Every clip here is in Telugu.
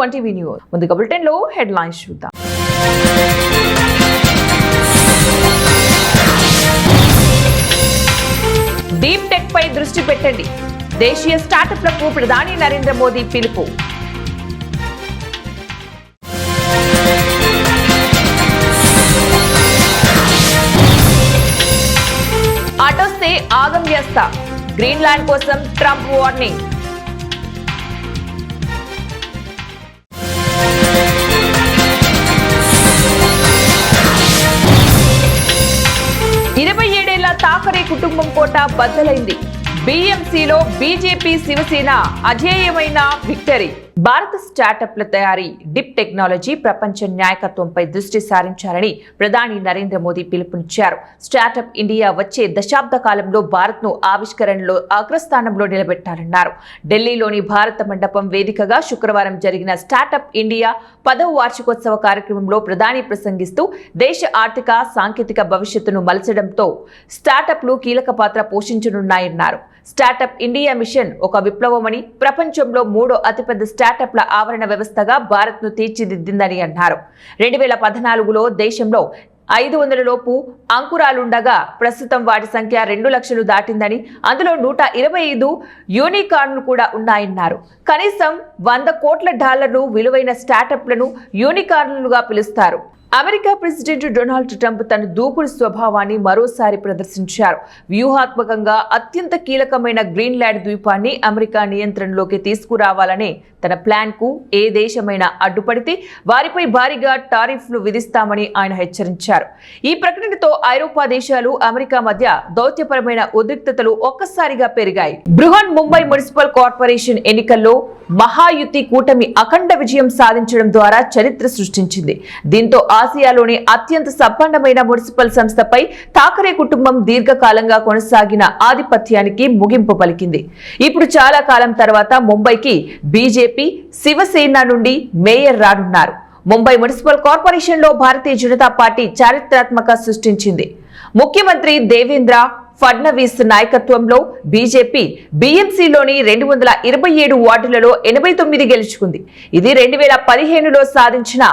1TV news. ముందుగా బులెటిన్ లో హెడ్లైన్స్ చూద్దాం. డీప్ టెక్ పై దృష్టి పెట్టండి. దేశీయ స్టార్టప్లకు ప్రధాని నరేంద్ర మోదీ పిలుపు. అటొస్తే ఆగం చేస్తా. గ్రీన్లాండ్ కోసం ట్రంప్ వార్నింగ్. ఠాకరే కుటుంబం కోట బద్దలైంది. BMCలో బీజేపీ శివసేన అజేయమైన విక్టరీ. భారత స్టార్టప్ల తయారీ, డిప్ టెక్నాలజీ, ప్రపంచ నాయకత్వంపై దృష్టి సారించాలని ప్రధాని నరేంద్ర మోదీ పిలుపునిచ్చారు. స్టార్టప్ ఇండియా వచ్చే దశాబ్ద కాలంలో భారత్ను ఆవిష్కరణలో అగ్రస్థానంలో నిలబెట్టాలన్నారు. ఢిల్లీలోని భారత మండపం వేదికగా శుక్రవారం జరిగిన స్టార్టప్ ఇండియా 10వ వార్షికోత్సవ కార్యక్రమంలో ప్రధాని ప్రసంగిస్తూ దేశ ఆర్థిక, సాంకేతిక భవిష్యత్తును మలచడంతో స్టార్టప్లు కీలక పాత్ర పోషించనున్నాయన్నారు. స్టార్టప్ ఇండియా మిషన్ ఒక విప్లవమని, ప్రపంచంలో 3వ అతిపెద్ద స్టార్టప్ల ఆవరణ వ్యవస్థగా భారత్ను తీర్చిదిద్దిందని అన్నారు. 2014లో దేశంలో 500 లోపు అంకురాలుండగా ప్రస్తుతం వాటి సంఖ్య 2 లక్షలు దాటిందని, అందులో 125 యూనికార్న్లు కూడా ఉన్నాయన్నారు. కనీసం $100 కోట్ల విలువైన స్టార్టప్లను యూనికార్న్లుగా పిలుస్తారు. అమెరికా ప్రెసిడెంట్ డొనాల్డ్ ట్రంప్ తన దూకుడు స్వభావాన్ని మరోసారి ప్రదర్శించారు. వ్యూహాత్మకంగా అత్యంత కీలకమైన గ్రీన్లాండ్ ద్వీపాన్ని అమెరికా నియంత్రణలోకి తీసుకురావాలనే తన ప్లాన్ కు ఏ దేశమైనా అడ్డుపడితే వారిపై భారీగా టారిఫ్లు విధిస్తామని ఆయన హెచ్చరించారు. ఈ ప్రకటనతో ఐరోపా దేశాలు, అమెరికా మధ్య దౌత్యపరమైన ఉద్రిక్తతలు ఒక్కసారిగా పెరిగాయి. బృహన్ ముంబై మున్సిపల్ కార్పొరేషన్ ఎన్నికల్లో మహాయుతి కూటమి అఖండ విజయం సాధించడం ద్వారా చరిత్ర సృష్టించింది. దీంతో ఆసియాలోని అత్యంత సంపన్నమైన మున్సిపల్ సంస్థపై ఠాకరే కుటుంబం దీర్ఘకాలంగా కొనసాగిన ఆధిపత్యానికి ముగింపు పలికింది. ఇప్పుడు చాలా కాలం తర్వాత ముంబైకి బీజేపీ, శివసేన నుండి మేయర్ రానున్నారు. ముంబై మున్సిపల్ కార్పొరేషన్ లో భారతీయ జనతా పార్టీ చారిత్రాత్మక సృష్టించింది. ముఖ్యమంత్రి దేవేంద్ర ఫడ్నవీస్ నాయకత్వంలో బీజేపీ BMCలోని 227 వార్డులలో 89 గెలుచుకుంది. ఇది 2015లో సాధించిన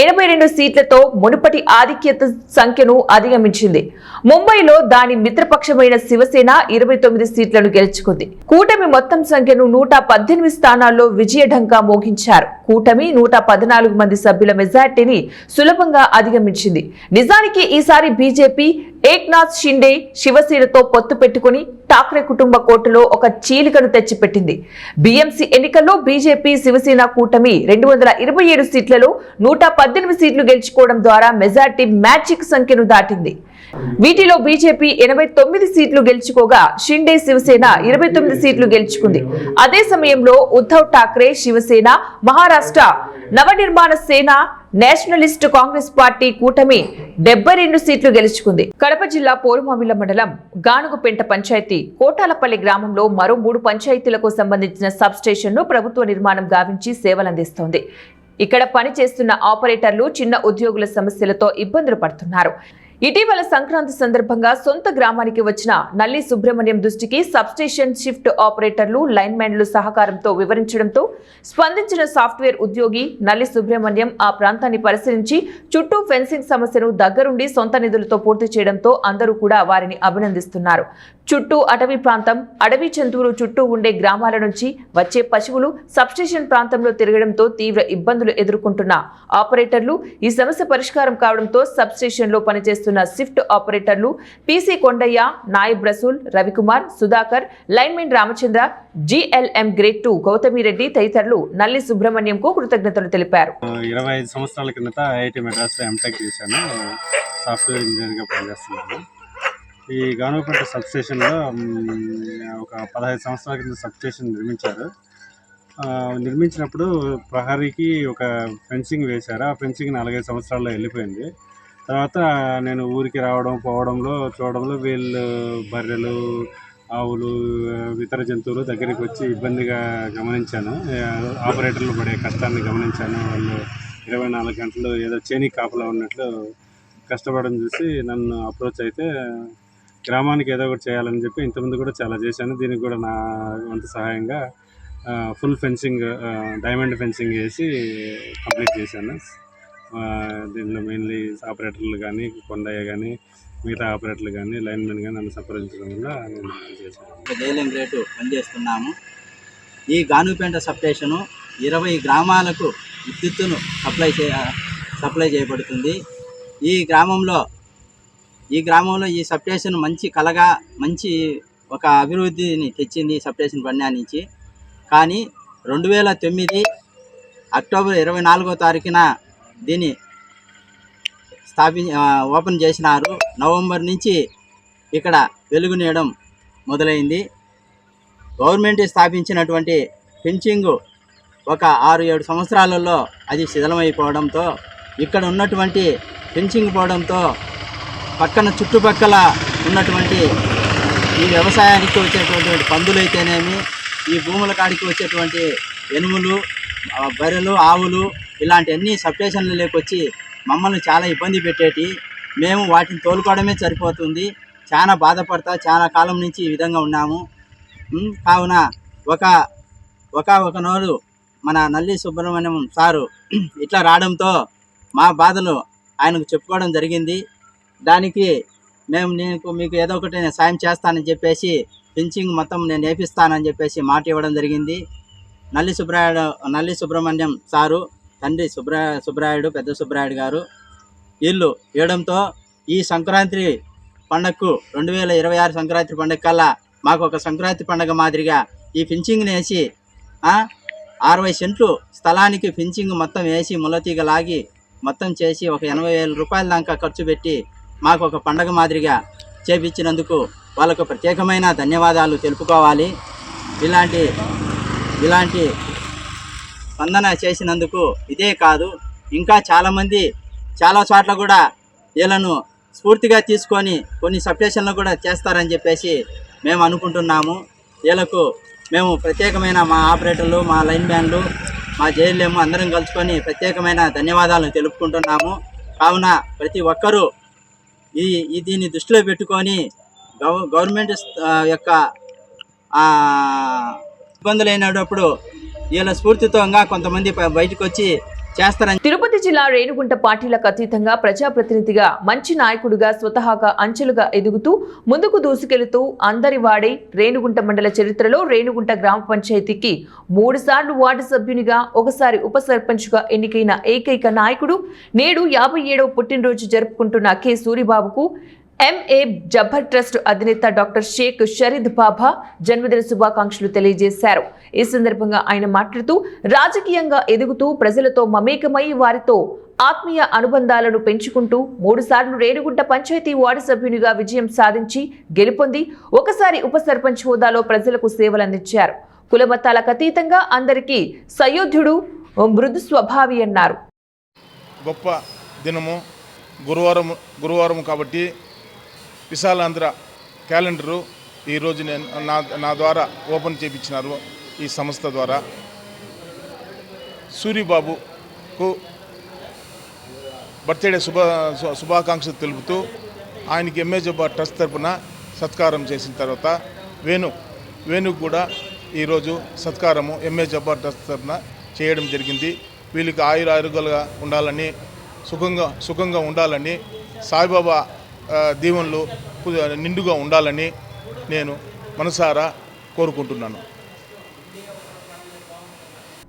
82 సీట్లతో మునుపటి ఆధిక్యత సంఖ్యను అధిగమించింది. ముంబైలో దాని మిత్రపక్షమైన శివసేన 29 సీట్లను గెలుచుకుంది. కూటమి మొత్తం సంఖ్యను 118 స్థానాల్లో విజయఢంకా మోగించారు. కూటమి 114 మంది సభ్యుల మెజార్టీని సులభంగా అధిగమించింది. నిజానికి ఈసారి బీజేపీ ఏక్నాథ్ షిండే శివసేనతో పొత్తు పెట్టుకుని ఠాకరే కుటుంబ కోటలో ఒక చీలికను తెచ్చిపెట్టింది. BMC ఎన్నికల్లో బీజేపీ శివసేన కూటమి 227 సీట్లలో 118 సీట్లు గెలుచుకోవడం ద్వారా మెజార్టీ మ్యాజిక్ సంఖ్యను దాటింది. వీటిలో బీజేపీ 89 సీట్లు గెలుచుకోగా షిండే శివసేన 29 సీట్లు గెలుచుకుంది. అదే సమయంలో ఉద్ధవ్ ఠాక్రే శివసేన, మహారాష్ట్ర నవనిర్మాణ సేన, నేషనలిస్ట్ కాంగ్రెస్ పార్టీ కూటమి 72 సీట్లు గెలుచుకుంది. కడప జిల్లా పోరుమామిళ్ల మండలం గానుగుపెంట పంచాయతీ కోటాలపల్లి గ్రామంలో మరో 3 పంచాయతీలకు సంబంధించిన సబ్ స్టేషన్ ను ప్రభుత్వ నిర్మాణం గావించి సేవలందిస్తోంది. ఇక్కడ పనిచేస్తున్న ఆపరేటర్లు చిన్న ఉద్యోగుల సమస్యలతో ఇబ్బందులు పడుతున్నారు. ఇటీవల సంక్రాంతి సందర్భంగా సొంత గ్రామానికి వచ్చిన నల్లి సుబ్రహ్మణ్యం దృష్టికి సబ్స్టేషన్ షిఫ్ట్ ఆపరేటర్లు, లైన్మెన్లు సహకారంతో వివరించడంతో స్పందించిన సాఫ్ట్వేర్ ఉద్యోగి నల్లి సుబ్రహ్మణ్యం ఆ ప్రాంతాన్ని పరిశీలించి చుట్టూ ఫెన్సింగ్ సమస్యను దగ్గరుండి సొంత నిధులతో పూర్తి చేయడంతో అందరూ కూడా వారిని అభినందిస్తున్నారు. చుట్టూ అటవీ ప్రాంతం, అడవి జంతువులు చుట్టూ ఉండే గ్రామాల నుంచి వచ్చే పశువులు సబ్స్టేషన్ ప్రాంతంలో తిరగడంతో తీవ్ర ఇబ్బందులు ఎదుర్కొంటున్న ఆపరేటర్లు ఈ సమస్య పరిష్కారం కావడంతో సబ్స్టేషన్ లో పనిచేస్తున్న షిఫ్ట్ ఆపరేటర్లు PC Kondaiah, Nayab Rasool, Ravikumar, Sudhakar, linemen Ramachandra, GLM grade 2 Gautami Reddy తదితరులు నల్లి సుబ్రహ్మణ్యంకు కృతజ్ఞతలు తెలిపారు. 25 సంవత్సరాల కిందట IIT మెడ్రాస్ లో MTech చేశాను. సాఫ్ట్వేర్ ఇంజనీర్గా పనిచేస్తున్నాను. ఈ గానుగుపెంట సబ్స్టేషన్లో ఒక 15 సంవత్సరాల కింద సబ్స్టేషన్ నిర్మించారు. నిర్మించినప్పుడు ప్రహరీకి ఒక ఫెన్సింగ్ వేశారు. ఆ ఫెన్సింగ్ 4-5 సంవత్సరాల్లో వెళ్ళిపోయింది. తర్వాత నేను ఊరికి రావడం, పోవడంలో, చూడడంలో వీళ్ళు బర్రెలు, ఆవులు, ఇతర జంతువులు దగ్గరికి వచ్చి ఇబ్బందిగా గమనించాను. ఆపరేటర్లు పడే కష్టాన్ని గమనించాను. వాళ్ళు 24 గంటలు ఏదో చేనికి కాపలా ఉన్నట్లు కష్టపడడం చూసి నన్ను అప్రోచ్ అయితే గ్రామానికి ఏదో ఒకటి చేయాలని చెప్పి ఇంతకుముందు కూడా చాలా చేశాను. దీనికి కూడా నా వంతు సహాయంగా ఫుల్ ఫెన్సింగ్, డైమండ్ ఫెన్సింగ్ వేసి కంప్లీట్ చేశాను. దీనిలో మెయిన్లీ ఆపరేటర్లు కానీ, కొండయ్య కానీ, మిగతా ఆపరేటర్లు కానీ, లైన్మెన్ కానీ నన్ను సంప్రదించడం వల్ల నేను చేశాను. డైలింగ్ రేటు పనిచేస్తున్నాము. ఈ గానుపేంట సబ్స్టేషను 20 గ్రామాలకు విద్యుత్తును సప్లై చేయబడుతుంది. ఈ గ్రామంలో ఈ సబ్స్టేషన్ మంచి ఒక అభివృద్ధిని తెచ్చింది ఈ సబ్స్టేషన్ బండా నుంచి. కానీ 2009 అక్టోబర్ 24వ తారీఖున దీన్ని ఓపెన్ చేసినారు. నవంబర్ నుంచి ఇక్కడ వెలుగునీయడం మొదలైంది. గవర్నమెంట్ స్థాపించినటువంటి ఫెన్సింగ్ ఒక 6-7 సంవత్సరాలలో అది శిథిలమైపోవడంతో, ఇక్కడ ఉన్నటువంటి ఫెన్సింగ్ పోవడంతో పక్కన చుట్టుపక్కల ఉన్నటువంటి ఈ వ్యవసాయానికి వచ్చేటటువంటి పందులైతేనేమి, ఈ భూముల కాడికి వచ్చేటువంటి ఎనుములు, బర్రెలు, ఆవులు ఇలాంటి అన్ని సబ్స్టేషన్లలోకి వచ్చి మమ్మల్ని చాలా ఇబ్బంది పెట్టేటి. మేము వాటిని తోలుకోవడమే సరిపోతుంది. చాలా బాధపడతా చాలా కాలం నుంచి ఈ విధంగా ఉన్నాము. కావున ఒక నోరు మన నల్లి సుబ్రహ్మణ్యం సారు ఇట్లా రావడంతో మా బాధలు ఆయనకు చెప్పుకోవడం జరిగింది. దానికి మీకు ఏదో ఒకటి నేను సాయం చేస్తానని చెప్పేసి ఫెన్సింగ్ మొత్తం నేను వేపిస్తానని చెప్పేసి మాట ఇవ్వడం జరిగింది. నల్లి సుబ్రహ్మణ్యం సారు, తండ్రి సుబ్రాయుడు, పెద్ద సుబ్రాయుడు గారు వీళ్ళు ఇవ్వడంతో ఈ సంక్రాంతి పండగకు 2026 సంక్రాంతి పండగ కల్లా మాకు ఒక సంక్రాంతి పండగ మాదిరిగా ఈ ఫెన్సింగ్ని వేసి 60 సెంట్లు స్థలానికి ఫెన్సింగ్ మొత్తం వేసి ముల్లతీగ లాగి మొత్తం చేసి ఒక 80,000 రూపాయల దాకా ఖర్చు పెట్టి మాకు ఒక పండగ మాదిరిగా చేపించినందుకు వాళ్ళకు ప్రత్యేకమైన ధన్యవాదాలు తెలుపుకోవాలి. ఇలాంటి స్పందన చేసినందుకు ఇదే కాదు, ఇంకా చాలామంది చాలా చోట్ల కూడా వీళ్ళను స్ఫూర్తిగా తీసుకొని కొన్ని సబ్స్టేషన్లు కూడా చేస్తారని చెప్పేసి మేము అనుకుంటున్నాము. వీళ్ళకు మేము ప్రత్యేకమైన మా ఆపరేటర్లు, మా లైన్ మ్యాన్లు, మా జైళ్ళేమో అందరం కలుసుకొని ప్రత్యేకమైన ధన్యవాదాలు తెలుపుకుంటున్నాము. కావున ప్రతి ఒక్కరూ దీన్ని దృష్టిలో పెట్టుకొని గవర్నమెంట్ యొక్క ఇబ్బందులు అయినప్పుడు వీళ్ళ స్ఫూర్తితో కొంతమంది బయటకు వచ్చి చేస్తారని. తిరుపతి జిల్లా రేణిగుంట పార్టీలకు అతీతంగా ప్రజాప్రతినిధిగా, మంచి నాయకుడిగా స్వతహాగా అంచెలుగా ఎదుగుతూ ముందుకు దూసుకెళుతూ అందరి వాడే రేణిగుంట మండల చరిత్రలో రేణిగుంట గ్రామ పంచాయతీకి 3 సార్లు వార్డు సభ్యునిగా, ఒకసారి ఉప సర్పంచ్గా ఎన్నికైన ఏకైక నాయకుడు, నేడు 57వ పుట్టినరోజు జరుపుకుంటున్న కె సూరిబాబుకు ఎంఏ జబ్బర్ ట్రస్ట్ అధినేత డాక్టర్ షేక్ షరీద్ బాబా జన్మదిన శుభాకాంక్షలు తెలియజేశారు. ఈ సందర్భంగా ఆయన మాట్లాడుతూ, రాజకీయంగా ఎదుగుతూ ప్రజలతో మమేకమై వారితో ఆత్మీయ అనుబంధాలను పెంచుకుంటూ 3 సార్లు రేణిగుంట పంచాయతీ వార్డు సభ్యునిగా విజయం సాధించి గెలుపొంది ఒకసారి ఉప సర్పంచ్ హోదాలో ప్రజలకు సేవలందించారు. కులమతాలకు అతీతంగా అందరికీ సయోధ్యుడు, మృదు స్వభావి అన్నారు. గొప్ప దినము గురువారం కాబట్టి విశాలాంధ్ర క్యాలెండరు ఈరోజు నా ద్వారా ఓపెన్ చేయించినారు. ఈ సంస్థ ద్వారా సూరిబాబుకు బర్త్డే శుభాకాంక్షలు తెలుపుతూ ఆయనకి ఎంఏ జబ్బర్ ట్రస్ట్ తరఫున సత్కారం చేసిన తర్వాత వేణుకు కూడా ఈరోజు సత్కారము ఎంఏ జబ్బర్ ట్రస్ట్ తరఫున చేయడం జరిగింది. వీళ్ళకి ఆయురారోగ్యాలుగా ఉండాలని, సుఖంగా ఉండాలని, సాయిబాబా దీవెనలు నిండుగా ఉండాలని నేను మనసారా కోరుకుంటున్నాను.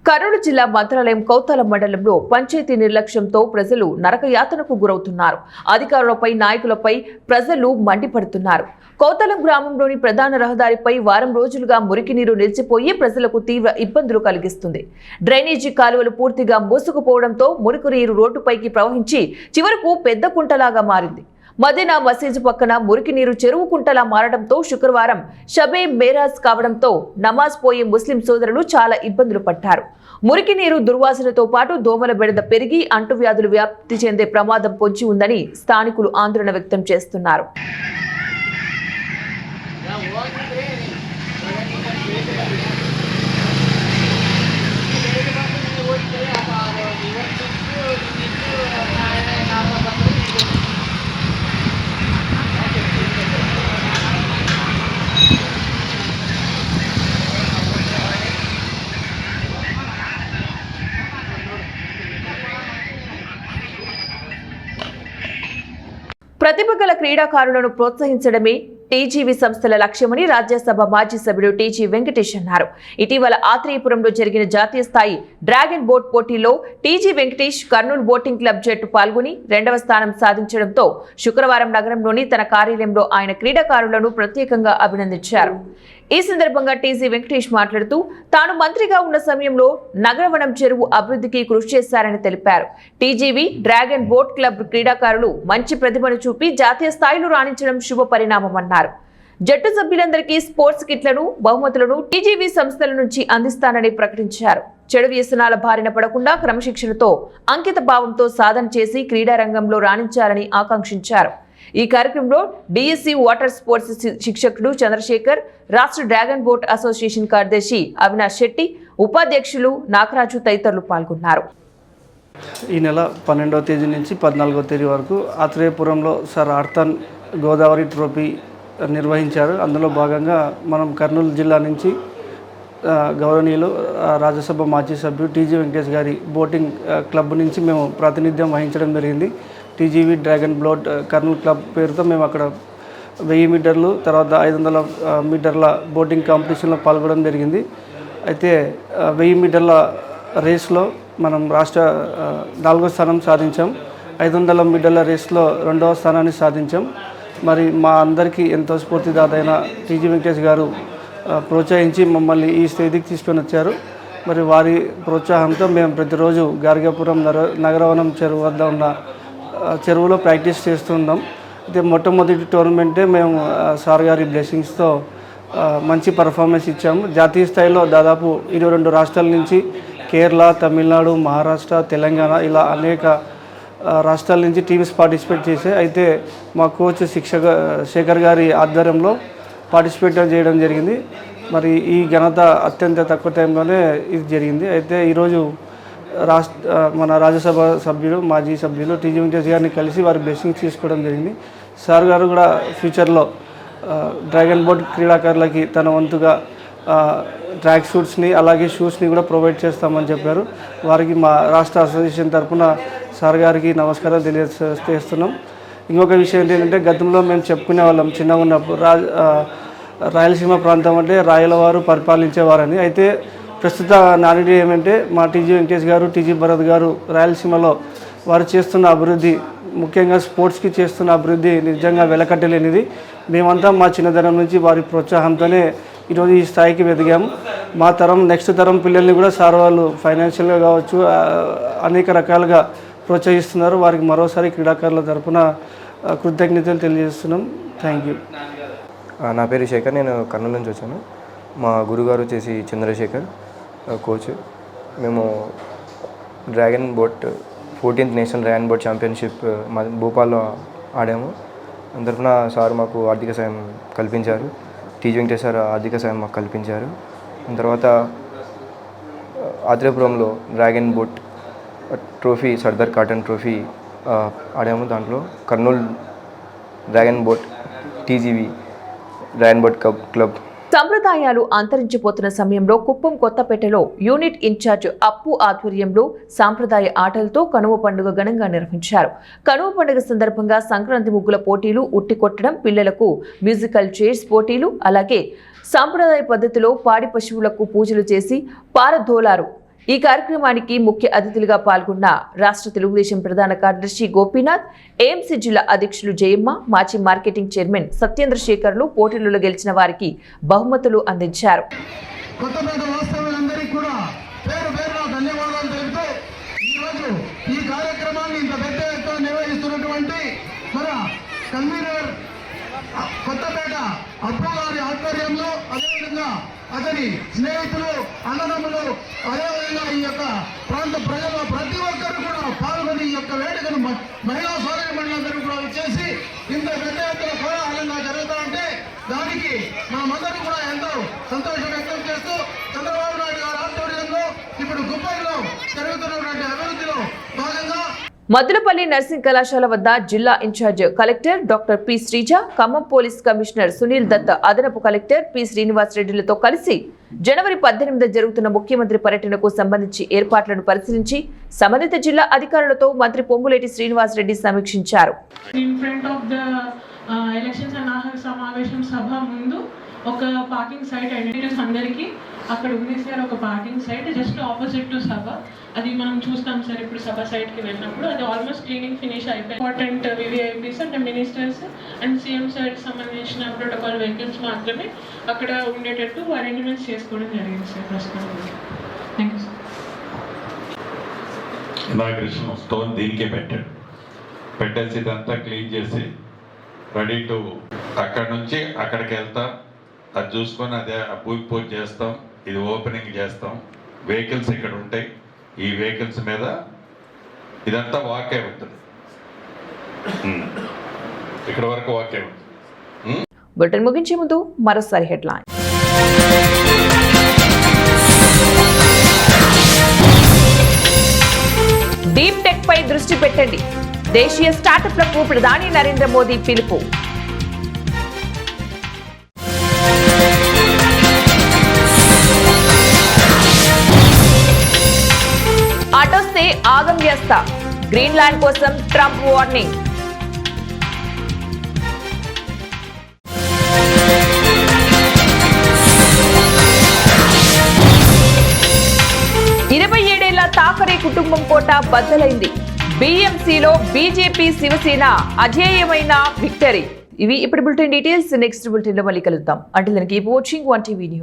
కర్నూలు జిల్లా మంత్రాలయం కౌతాల మండలంలో పంచాయతీ నిర్లక్ష్యంతో ప్రజలు నరకయాతనకు గురవుతున్నారు. అధికారులపై, నాయకులపై ప్రజలు మండిపడుతున్నారు. కౌతలం గ్రామంలోని ప్రధాన రహదారిపై వారం రోజులుగా మురికి నీరు నిలిచిపోయి ప్రజలకు తీవ్ర ఇబ్బందులు కలిగిస్తుంది. డ్రైనేజీ కాలువలు పూర్తిగా మూసుకుపోవడంతో మురికి నీరు రోడ్డుపైకి ప్రవహించి చివరకు పెద్ద కుంటలాగా మారింది. మదీనా మసీదు పక్కన మురికి నీరు చెరువు కుంటలా మారడంతో శుక్రవారం షబే మేరాజ్ కావడంతో నమాజ్ పోయే ముస్లిం సోదరులు చాలా ఇబ్బందులు పడ్డారు. మురికి నీరు దుర్వాసనతో పాటు దోమల బెడద పెరిగి అంటువ్యాధులు వ్యాప్తి చెందే ప్రమాదం పొంచి ఉందని స్థానికులు ఆందోళన వ్యక్తం చేస్తున్నారు. ప్రతిభ గల క్రీడాకారులను ప్రోత్సహించడమే టీజీవీ సంస్థల లక్ష్యమని రాజ్యసభ మాజీ సభ్యుడు టీజీ వెంకటేష్ అన్నారు. ఇటీవల ఆత్రేయపురంలో జరిగిన జాతీయ స్థాయి డ్రాగన్ బోట్ పోటీలో TG Venkatesh Kurnool boating club జట్టు పాల్గొని 2వ స్థానం సాధించడంతో శుక్రవారం నగరంలోని తన కార్యాలయంలో ఆయన క్రీడాకారులను ప్రత్యేకంగా అభినందించారు. ఈ సందర్భంగా టీజీ వెంకటేష్ మాట్లాడుతూ తాను మంత్రిగా ఉన్న సమయంలో నగరవనం చెరువు అభివృద్ధికి కృషి చేశారని తెలిపారు. టీజీవీ డ్రాగన్ బోట్ క్లబ్ క్రీడాకారులు మంచి ప్రతిభను చూపి జాతీయ స్థాయిలో రాణించడం శుభ పరిణామమన్నారు. జట్టు సభ్యులందరికీ స్పోర్ట్స్ కిట్లను, బహుమతులను టీజీవీ సంస్థల నుంచి అందిస్తానని ప్రకటించారు. చెడు వ్యసనాల బారిన పడకుండా క్రమశిక్షణతో, అంకిత భావంతో సాధన చేసి క్రీడారంగంలో రాణించాలని ఆకాంక్షించారు. ఈ కార్యక్రమంలో డిఎస్సి వాటర్ స్పోర్ట్స్ శిక్షకుడు చంద్రశేఖర్, రాష్ట్ర డ్రాగన్ బోట్ అసోసియేషన్ కార్యదర్శి అవినాష్ శెట్టి, ఉపాధ్యక్షులు నాగరాజు తదితరులు పాల్గొన్నారు. ఈ నెల 12వ తేదీ నుంచి 14వ తేదీ వరకు ఆత్రేయపురంలో సర్ ఆర్థర్ గోదావరి ట్రోఫీ నిర్వహించారు. అందులో భాగంగా మనం కర్నూలు జిల్లా నుంచి గౌరవనీయులు రాజ్యసభ మాజీ సభ్యుడు టీజీ వెంకటేష్ గారి బోటింగ్ క్లబ్ నుంచి మేము ప్రాతినిధ్యం వహించడం జరిగింది. TGV dragon boat Kurnool club పేరుతో మేము అక్కడ 1000 మీటర్లు, తర్వాత 500 మీటర్ల బోటింగ్ కాంపిటీషన్లో పాల్గొనడం జరిగింది. అయితే 1000 మీటర్ల రేస్లో మనం రాష్ట్ర 4వ స్థానం సాధించాం. 500 మీటర్ల రేస్లో 2వ స్థానాన్ని సాధించాం. మరి మా అందరికీ ఎంతో స్ఫూర్తిదాత అయిన టీజీ వెంకటేష్ గారు ప్రోత్సహించి మమ్మల్ని ఈ స్థితికి తీసుకొని వచ్చారు. మరి వారి ప్రోత్సాహంతో మేము ప్రతిరోజు గార్గాపురం నగరవనం చెరువు వద్ద ఉన్న చెరువులో ప్రాక్టీస్ చేస్తున్నాం. అయితే మొట్టమొదటి టోర్నమెంటే మేము సార్ గారి బ్లెస్సింగ్స్తో మంచి పర్ఫార్మెన్స్ ఇచ్చాము. జాతీయ స్థాయిలో దాదాపు 22 రాష్ట్రాల నుంచి కేరళ, తమిళనాడు, మహారాష్ట్ర, తెలంగాణ ఇలా అనేక రాష్ట్రాల నుంచి టీమ్స్ పార్టిసిపేట్ చేశాయి. అయితే మా కోచ్ శేఖర్ గారి ఆధ్వర్యంలో పార్టిసిపేట్ చేయడం జరిగింది. మరి ఈ ఘనత అత్యంత తక్కువ టైంలోనే ఇది జరిగింది. అయితే ఈరోజు మన రాజ్యసభ సభ్యులు, మాజీ సభ్యులు టీజీ వెంకటేష్ గారిని కలిసి వారి బ్లెస్సింగ్స్ తీసుకోవడం జరిగింది. సార్ గారు కూడా ఫ్యూచర్లో డ్రాగన్ బోట్ క్రీడాకారులకి తన వంతుగా ట్రాక్ సూట్స్ని అలాగే షూస్ని కూడా ప్రొవైడ్ చేస్తామని చెప్పారు. వారికి మా రాష్ట్ర అసోసియేషన్ తరఫున సార్ గారికి నమస్కారం తెలియజేస్తున్నాం. ఇంకొక విషయం ఏంటంటే గతంలో మేము చెప్పుకునే వాళ్ళం చిన్నగా ఉన్నప్పుడు రాయలసీమ ప్రాంతం అంటే రాయల వారు పరిపాలించేవారని. అయితే ప్రస్తుత నానుడి ఏమంటే మా టీజీ వెంకటేష్ గారు, టీజీ భరత్ గారు రాయలసీమలో వారు చేస్తున్న అభివృద్ధి, ముఖ్యంగా స్పోర్ట్స్కి చేస్తున్న అభివృద్ధి నిజంగా వెలకట్టలేనిది. మేమంతా మా చిన్నతనం నుంచి వారి ప్రోత్సాహంతోనే ఈరోజు ఈ స్థాయికి ఎదిగాము. మా తరం, నెక్స్ట్ తరం పిల్లల్ని కూడా సార్ వాళ్ళు ఫైనాన్షియల్గా కావచ్చు అనేక రకాలుగా ప్రోత్సహిస్తున్నారు. వారికి మరోసారి క్రీడాకారుల తరఫున కృతజ్ఞతలు తెలియజేస్తున్నాం. Thank you. నా పేరు శేఖర్, నేను కర్నూలు నుంచి వచ్చాను. మా గురుగారు వచ్చేసి చంద్రశేఖర్ కోచ్. మేము dragon boat 14th national dragon boat championship మా భోపాల్లో ఆడాము. దాని తరఫున సార్ మాకు ఆర్థిక సాయం కల్పించారు. టీజీ వెంకటేష్ సార్ ఆర్థిక సాయం మాకు కల్పించారు. దాని తర్వాత ఆత్రేయపురంలో dragon boat trophy, Sardar Cotton trophy ఆడాము. దాంట్లో Kurnool dragon boat TGV dragon boat club. సంప్రదాయాలు అంతరించిపోతున్న సమయంలో కుప్పం కొత్తపేటలో యూనిట్ ఇన్ఛార్జ్ అప్పు ఆధ్వర్యంలో సాంప్రదాయ ఆటలతో కనుమ పండుగ ఘనంగా నిర్వహించారు. కనుమ పండుగ సందర్భంగా సంక్రాంతి ముగ్గుల పోటీలు, ఉట్టి కొట్టడం, పిల్లలకు మ్యూజికల్ చైర్స్ పోటీలు, అలాగే సాంప్రదాయ పద్ధతిలో పాడి పశువులకు పూజలు చేసి పారదోలారు. ఈ కార్యక్రమానికి ముఖ్య అతిథులుగా పాల్గొన్న రాష్ట్ర తెలుగుదేశం ప్రధాన కార్యదర్శి గోపీనాథ్, ఏఎంసీ జిల్లా అధ్యక్షులు జయమ్మ, మాజీ మార్కెటింగ్ చైర్మన్ సత్యేంద్ర శేఖర్లు పోటీలలో గెలిచిన వారికి బహుమతులు అందించారు. కొత్తపేట అప్పు గారి ఆధ్వర్యంలో, అదేవిధంగా అతని స్నేహితులు, అన్నదమ్ములు, అదేవిధంగా ఈ యొక్క ప్రాంత ప్రజలు ప్రతి ఒక్కరు కూడా పాల్గొని ఈ యొక్క వేడుకను మహిళా సోదరి మండలందరూ కూడా వచ్చేసి ఇంత పెద్ద ఎత్తున కోలాహలంగా జరుగుతామంటే దానికి మనమందరూ కూడా ఎంతో సంతోషం వ్యక్తం చేస్తూ చంద్రబాబు నాయుడు గారి ఆధ్వర్యంలో ఇప్పుడు గుప్పల్లో జరుగుతున్నటువంటి అభివృద్ధిలో భాగంగా మద్దులపల్లి నర్సింగ్ కళాశాల వద్ద జిల్లా incharge collector doctor P Sreeja, Khammam police commissioner Sunil Dutt, అదనపు కలెక్టర్ పి శ్రీనివాస్ రెడ్డిలతో కలిసి జనవరి 18 జరుగుతున్న ముఖ్యమంత్రి పర్యటనకు సంబంధించి ఏర్పాట్లను పరిశీలించి సంబంధిత జిల్లా అధికారులతో మంత్రి పొంగులేటి శ్రీనివాస్ రెడ్డి సమీక్షించారు. ఎలక్షన్స్ అనాహక సమావేశం సభ ముందు ఒక పార్కింగ్ సైట్ ఐడెంటిటీస్ అందరికీ అక్కడ ఉంది సార్. ఒక parking site just opposite to సభ, అది మనం చూస్తాం సార్. ఇప్పుడు సభ సైట్కి వెళ్ళినప్పుడు అది ఆల్మోస్ట్ క్లీనింగ్ ఫినిష్ అయిపోయి ఇంపార్టెంట్ వివిఐపీస్ అంటే మినిస్టర్స్ అండ్ సీఎం సైట్కి సంబంధించిన ప్రోటోకాల్ వెహికల్స్ మాత్రమే అక్కడ ఉండేటట్టు అరేంజ్మెంట్స్ చేసుకోవడం జరిగింది సార్ ప్రస్తుతం. Thank you sir. Inauguration stone దీనికే పెట్టేసి ఇదంతా క్లీన్ చేసి రెడీ టు అక్కడ నుంచి అక్కడికి వెళ్తాం. అది చూసుకొని అదే భూమి పూజ చేస్తాం, ఇది ఓపెనింగ్ చేస్తాం. వెహికల్స్ ఇక్కడ ఉంటాయి, ఈ వెహికల్స్ మీద ఇదంతా వాకే ఉంటుంది, ఇక్కడ వరకు వాకే ఉంటుంది. బులెటిన్ ముగించే ముందు మరోసారి హెడ్లైన్. డీప్ టెక్ పై దృష్టి పెట్టండి, దేశీయ స్టార్టప్లకు ప్రధాని నరేంద్ర మోదీ పిలుపు. అటొస్తే ఆగం చేస్తా, గ్రీన్లాండ్ కోసం ట్రంప్ వార్నింగ్. ఇరవై ఏడేళ్ల థాకరే కుటుంబం కోట బద్దలైంది. BMCలో బీజేపీ శివసేన అజేయమైన విక్టరీ. ఇవి ఇప్పుడు బులెటిన్ డీటెయిల్స్. నెక్స్ట్ బులెటిన్ లో మళ్ళీ కలుద్దాం. Until then keep watching 1TV news.